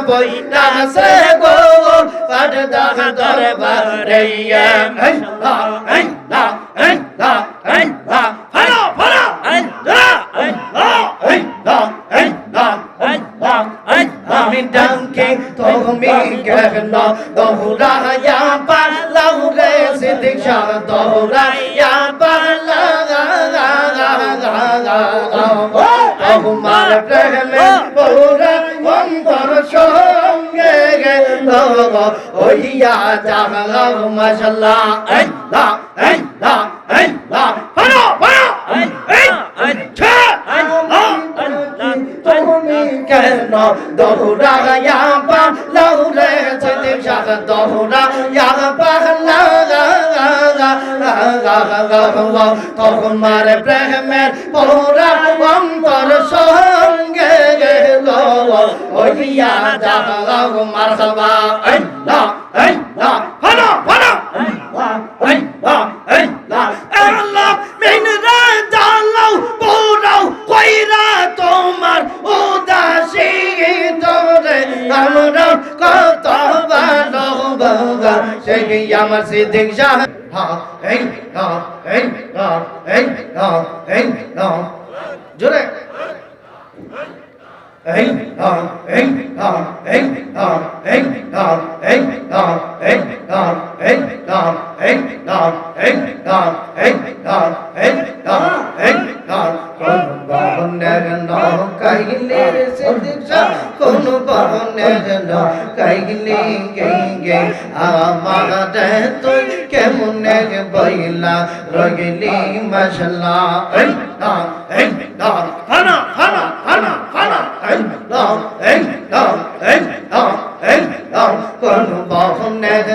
Bruyne সে গো পর্দা দরবারে আল্লাহ আল্লাহ আল্লাহ আল্লাহ ফালো ফালো আল্লাহ আল্লাহ আল্লাহ আল্লাহ আল্লাহ আমি ডাকে তুমি কেন দৌড়াইয়া পালাও রে সিদ্দিক শাহ দৌড়াইয়া পালাও তোমার প্রেমে পুরা অন্তর সঙ্গে গেল ওইয়া জাগাও মাশাআল্লাহ আল্লাহ আল্লাহ আল্লাহ ফালো ফালো তুমি কেন দৌড়াইয়া পালাও রে সিদ্দিক শাহ দৌড়াইয়া পালাও তোমার প্রেমের পুরা অন্তর সঙ্গে গেল ওইয়া জাগাও মারহাবা আল্লাহ আল্লাহ ফালো ফালো আল্লাহ আল্লাহ আল্লাহ মিনরা জালাও পুরাও কইরা তোমার উদাসী তোরে আমরা কত ভালোবাসা সেই আমার সিদ্দিক শাহ জোরে কোন বনের কাইলে গে আমার তুই কেমন বইলা রগিলি মশলা ফানা ফানা ফানা ফানা কোন বনের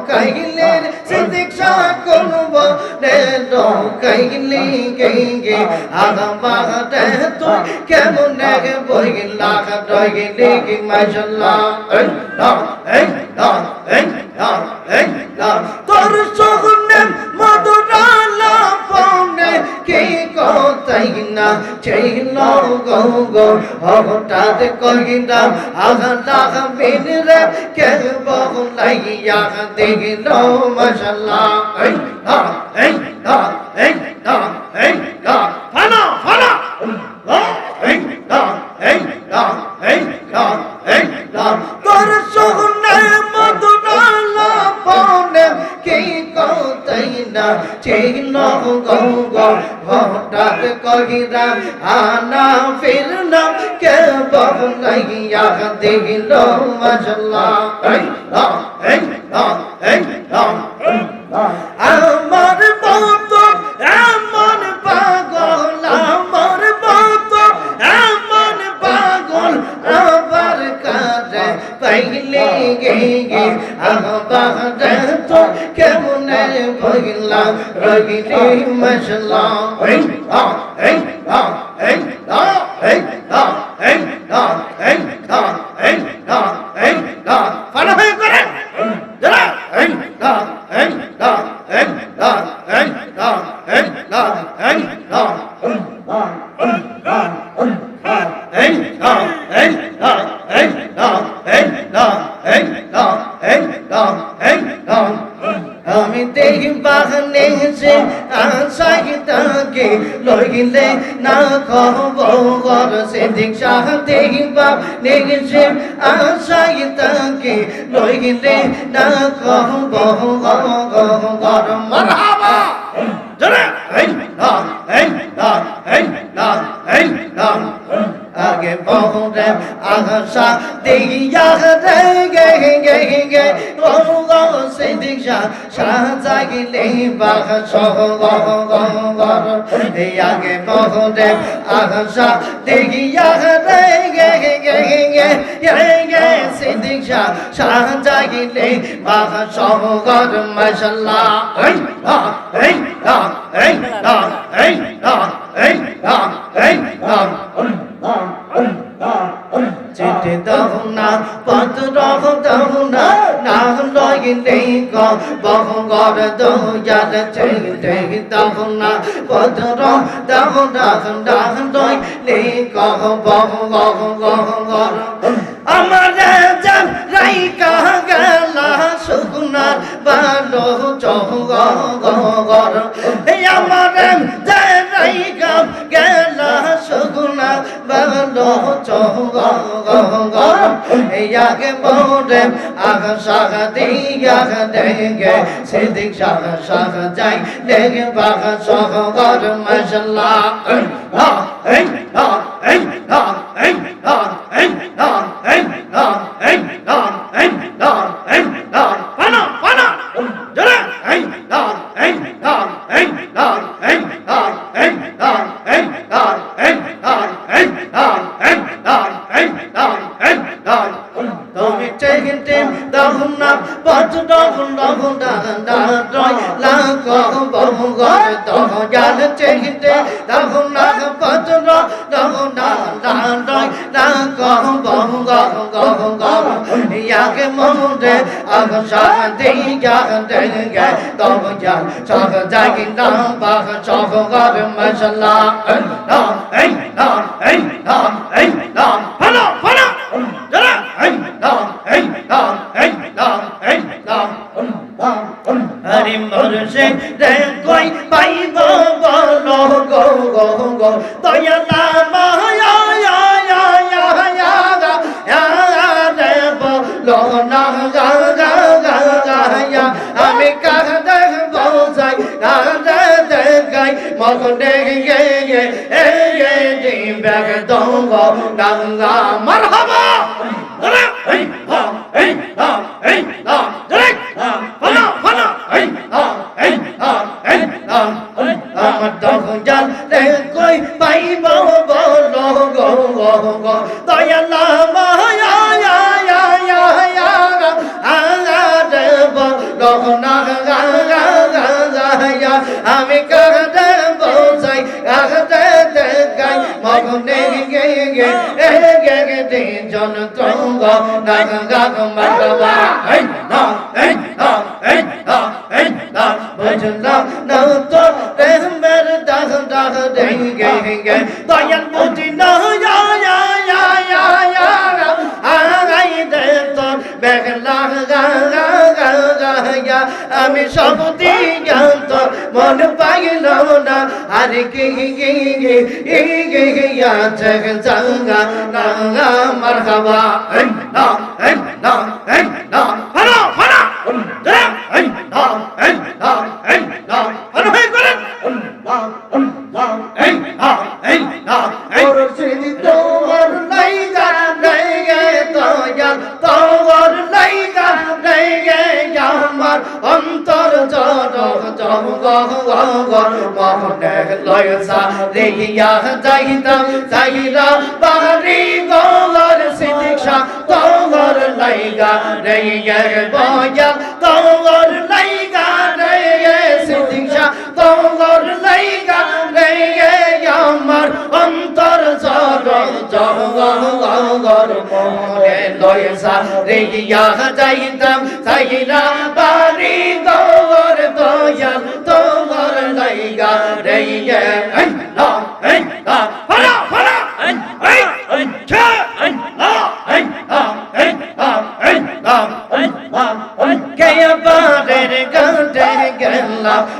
কাইলে সিদ্দিক শাহ কোন বনের কাইলে গে আমার তুই কেমন বইলা রগিলি মশলা তোর সগুনে মধুরালা পনে কি কথাই না ছিল গো গো হঠাৎ কহিনা আঘাত বিন রে কে বলাইয়া দেখিল মাশাআল্লাহ ফানা ফানা তোর সগুনে মধুরালা পনে কি কথাই না ছিল গো গো হঠাৎ কহিনা আনা ফিরনা কে বলাইয়া দেখিল মাশাআল্লাহ আমার মত এমন পাগল আমার মত এমন পাগল আবার কাজে পাইলে গে আবার তো কেমন ভইলা রগিলি মশলা ফানা হয়ে করেন আমি দেখি বাগানে সে আশাই তাকে লইলে না খবর সিদ্দিক শাহ দেখি বাগানে সে আশাই তাকে লইলে না খবর মারহাবা জোরে আগে বহুরে আশা দেখিয়া রে গে ও সিদ্দিক শাহ সাজাইলে বাঘ সহ আগে বহুরে আশা দেখিয়া রে গে সিদ্দিক শাহ সাজাইলে বাঘ সহ মাশাআল্লাহ চিঠি দাও না পত্র দাও না না লইলে বহর দয়ার চিঠি দাও না পত্র দাও না লইলে বহর আমার রাইকা গেলা সুকুনার বালো চৌগর আমার রাইকা গেলা সুকুনার বালো চৌগর ইয়াকে মোরে আগা সাগা দিয়া দেগে সিদ্দিক সাগা যাই দেগে বাগা সগর মাশাআল্লাহ তুমি চেহিতে দাহুন না পথ দাহুন দাহুন দাহুন লাখ বহুগর দহজাল চেহিতে দাহুন না পথ দাহুন দাহুন লাখ বহুগর ইয়াকে মোরে আগ শান্তি দিয়া দহজা সব জাগি না বাগ সগর মাশাআল্লাহ ফলো ফলো হরি মরশে রে কই পাইব বলো গো গো গো দয়ালা মায়া ya ya ya ya ya রে বলো না গা গা গা গা ya আমি কাহা দেখব যাই কাহা দেখাই মগন দেখে গে এ দিন ব্যাগ দঙ্গ গঙ্গা মারহাবা আমার দহন জাল রে কই পাইব বলো গো গো গো দয়ালা মায়া ya ya ya ya রে বলো না গা গা গা ya আমি কাহা দেব যাই কাহা দেখাই মগন দেখে গে গে দিন জন তঙ্গ গঙ্গা মারহাবা বুঝলাম না তো মের দাহ দাহ দেঙ্গে দয়াল বুঝি না আগাই দে তোর বেগলা গা আমি সব দিয়াম তোর মন পাইলাম না আর কি জঙ্গা গঙ্গা মারহাবা অন্তর মোহনে লয়সা রেগিয়া যাইতাম যাইরা বাড়ি গোর সিদিকশা তোর লাইগা রেগে বয়া তোর লাইগা রে সিদিকশা তোর লাইগা রেগে আমার অন্তর জগর মোহনে লয়সা রেগিয়া যাইতাম যাইরা বাড়ি গোর দয়া তোর লাইগা রেগে ফলা ফলা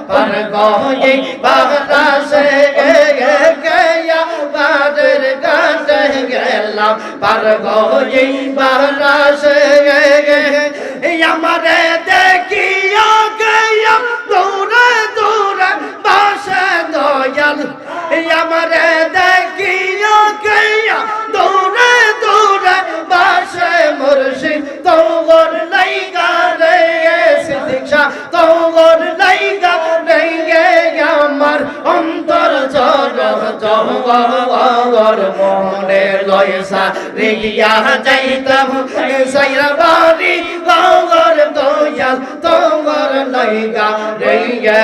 पर गोये बागला से गया बादर गाते गेला पर गोये बागला से हमारे देखिया गया दूर दूर बासे दोयल हमारे देखिया गया दूर दूर बासे मुर्शिद तोर लैगा रे सिद्दीक़ा तोर लैगा रे আমার অন্তর জগর মনে লয়সা রেগিয়া যাইতাম সাইরা বাড়ি গগর দয়াল তোর লইগা রেগে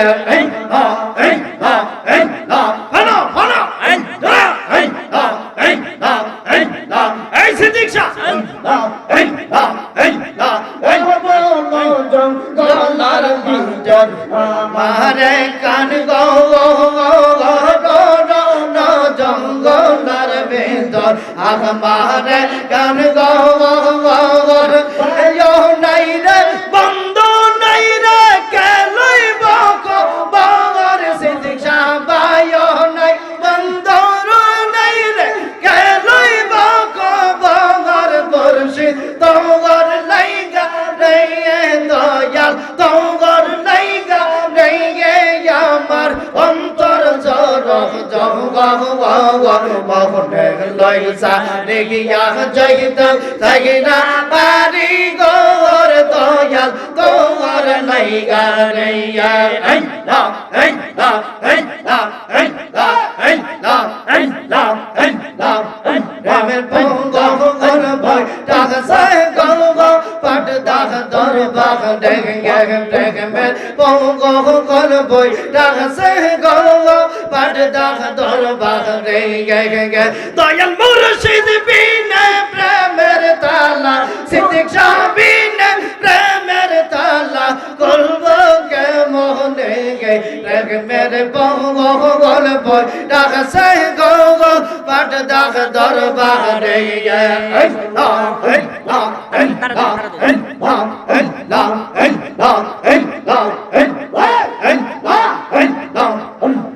এই সিদ্দীक़া জঙ্গলার ভিতর মারে কান জঙ্গলার ভিতর আমার কান মোহনে লইসা রেগিয়া যাইতাম থাকিনা বাড়ি গোর দয়াল তোর লাইগা রেয়া এই লা এই লা এই লা এই লা এই লা এই লা এই লা রামের পঙ্গ গর ভয় টাক সাই গঙ্গ পাট দাগ দর বাগ ডেগ গেগ ডেগ মের পঙ্গ গর ভয় টাক সাই গঙ্গ পাট দাগ দর বাগ ডেগ গেগ গে দয়াল মুর্শিদ বিনে প্রেমের তালা সিদ্দিক শাহ বিনে প্রেমের তালা করব কে মোহনে গে ডেগ মের পঙ্গ গর ভয় টাক সাই গঙ্গ পাট দাগ দর বাগ ডেগ গে এই লা এই লা এই লা এই লা এই লা এই লা এই লা এই লা এই লা এই লা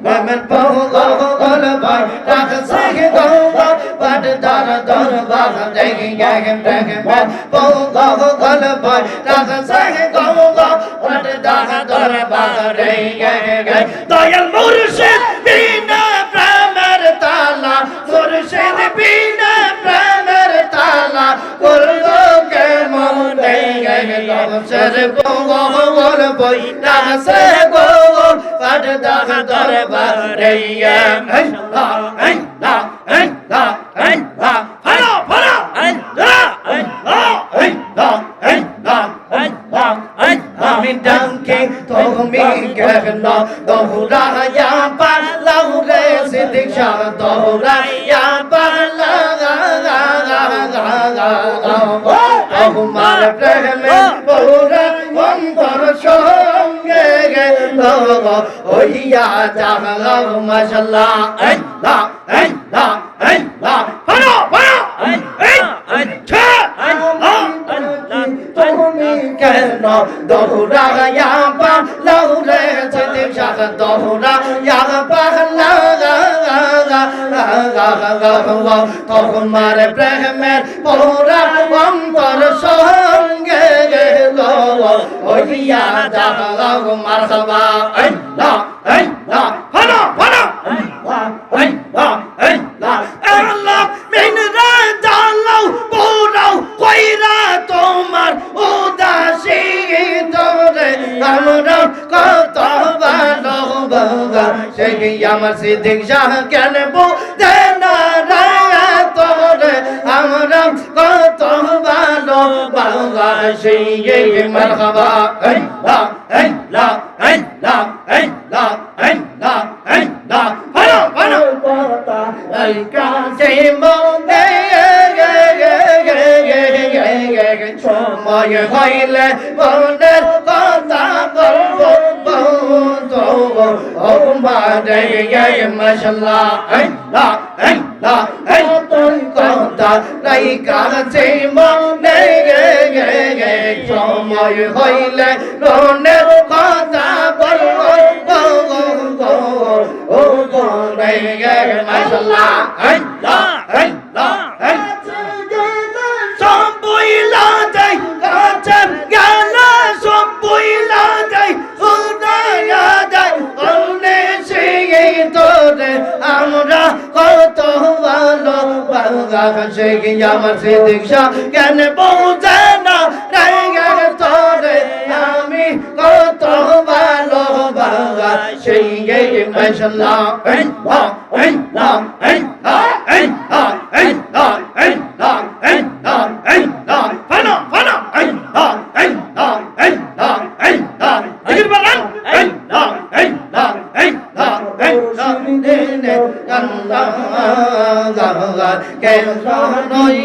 মেমের পঙ্গ গল ভাই টাক সাই গঙ্গ পাট দাগ দর বাগ ডেগ গে ডেগ মের পঙ্গ গল ভাই টাক সাই গঙ্গ পাট দাগ দর বাগ ডেগ গে দয়াল মুর্শিদ বিনা প্রেমের তালা মুর্শিদ বিনা প্রেমের তালা করব কে মোহনে গে লবসের পঙ্গ গল ভাই টাক সাই গঙ্গ পাট দাগ দর বাগ ডেগ গে এই লা এই লা এই লা এই লা ফালো ফালো এই লা এই লা এই লা এই লা এই লা এই আমি ডাকে তুমি কেন দৌড়াইয়া পালাও রে সিদ্দিক শাহ দৌড়াইয়া পালা তোমার প্রেমে পুরা অন্তর সঙ্গে হইয়া যাও মাশাআল্লাহ এই লা এই লা এই লা ফালো ফালো এই এই ছা তুমি কেন দৌড়াইয়া পালাও রে সিদ্দিক শাহ দৌড়াইয়া পালা তোমার প্রেমের পুরা অন্তর সঙ্গে হইয়া যাও মারহাবা এই লা এই লা ফালো ফালো এই লা এই লা এই লা আল্লাহ মিন রাজালাও পুরাও কইরা তোমার উদাসী তোরে আমরা কত ভালোবাসা সেই আমার সিদ্দিক শাহ কেন বুঝে না রে তোরে আমরা কত ভালোবাসি মারহাবা এই লা এই লা এই লা এই লা এই লা এই লা ফালো ফালো এই কাছে মনে সময় হইলে মনের কথা বলবো মাশাআল্লাহ এই লা এই লা এই তোর কথা নাই কাছে মনে সময় হইলে মনের কথা বলবো ও গো নাই মাশাআল্লাহ এই লা এই লা এই বইলা যাই কাছের গেলা সব বইলা যাই উদয়া যাই বললে সেই তোরে আমরা কত ভালো বাংলাদেশে আমার সিদ্দিক শাহ কেন পৌঁছে না রে তোরে আমি কত ভালো বাংলাদেশে মাশাআল্লাহ এই লা এই লা এই লা এই লা এই লা এই লা এই লা এই লা ফালো ফালো এই লা এই লা এই লা এই লা জিকির বলেন এই লা এই লা এই লা এই লা দিনে আল্লাহ গাগা কে নই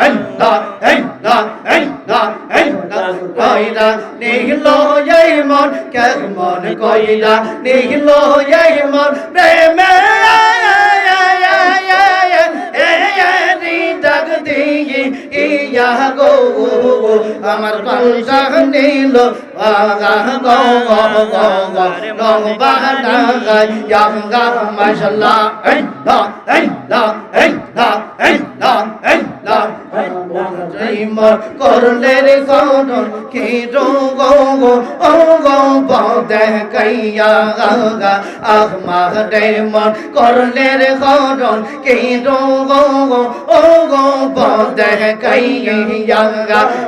এই লা এই লা এই লা এই লা কইরা নিগলো এই মন কে মন কইরা নিগলো এই মন প্রেমে ইয়া গো আমার পাঞ্জা নীল করলে রে গণ কি রোগ ও গো বদে কাইয়া আহমাদে মন করলে রে গণ কি রোগ ও গো বদে কাইয়া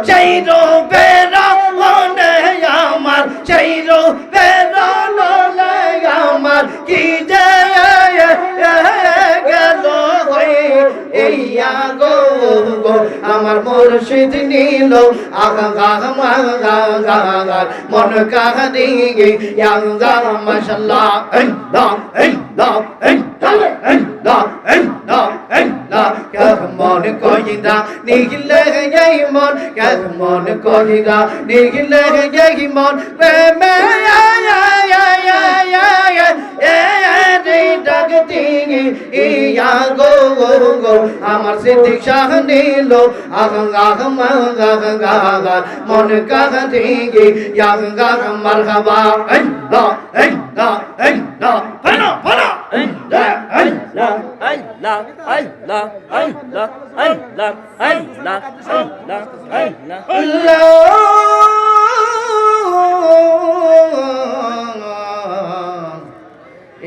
সেই রূপের মনে আমার সেই রূপের লোলে আমার কি যে গেল ইয়া গো আমার মুর্শিদ নীল মন কাহারি ইয়াঙ্গা মাশাআল্লাহ মন কইরা নিগলে যাই মন মন কইরা নিগলে যাই মন প্রেমে ডাকতি ইয়া গো আমার সিদ্দিক শাহ নীল মন কাহারি ইয়াঙ্গা মারহাবা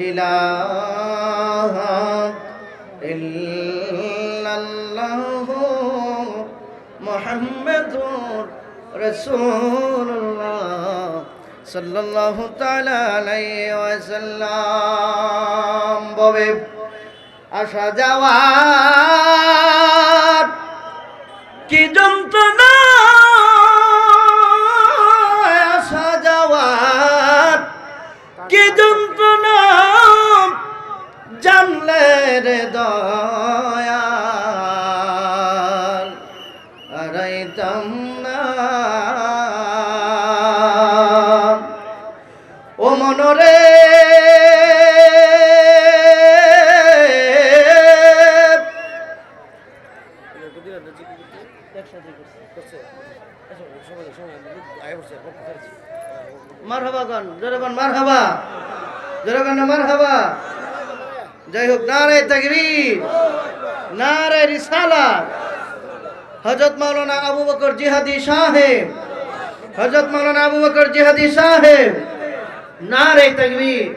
ইলাহা ইল্লাল্লাহু মুহাম্মাদুর রাসূলুল্লাহ সাল্লাল্লাহু তাআলা আলাইহি ওয়াসাল্লাম। ববে আসা যাওয়ার কি যন্ত্রণা, আসা যাওয়ার কি যন্ত্রণা জানলে রে দয়াল আরাইতাম না ও মনরে মারহাবা গান জোরে গান মারহাবা জোরে গান মারহাবা। যাই হোক, নারে তাকবীর নারে রিসালাত। হযরত মাওলানা আবু বকর জিহাদি সাহেব, হযরত মাওলানা আবু বকর জিহাদি সাহেব, নারে তাকবীর।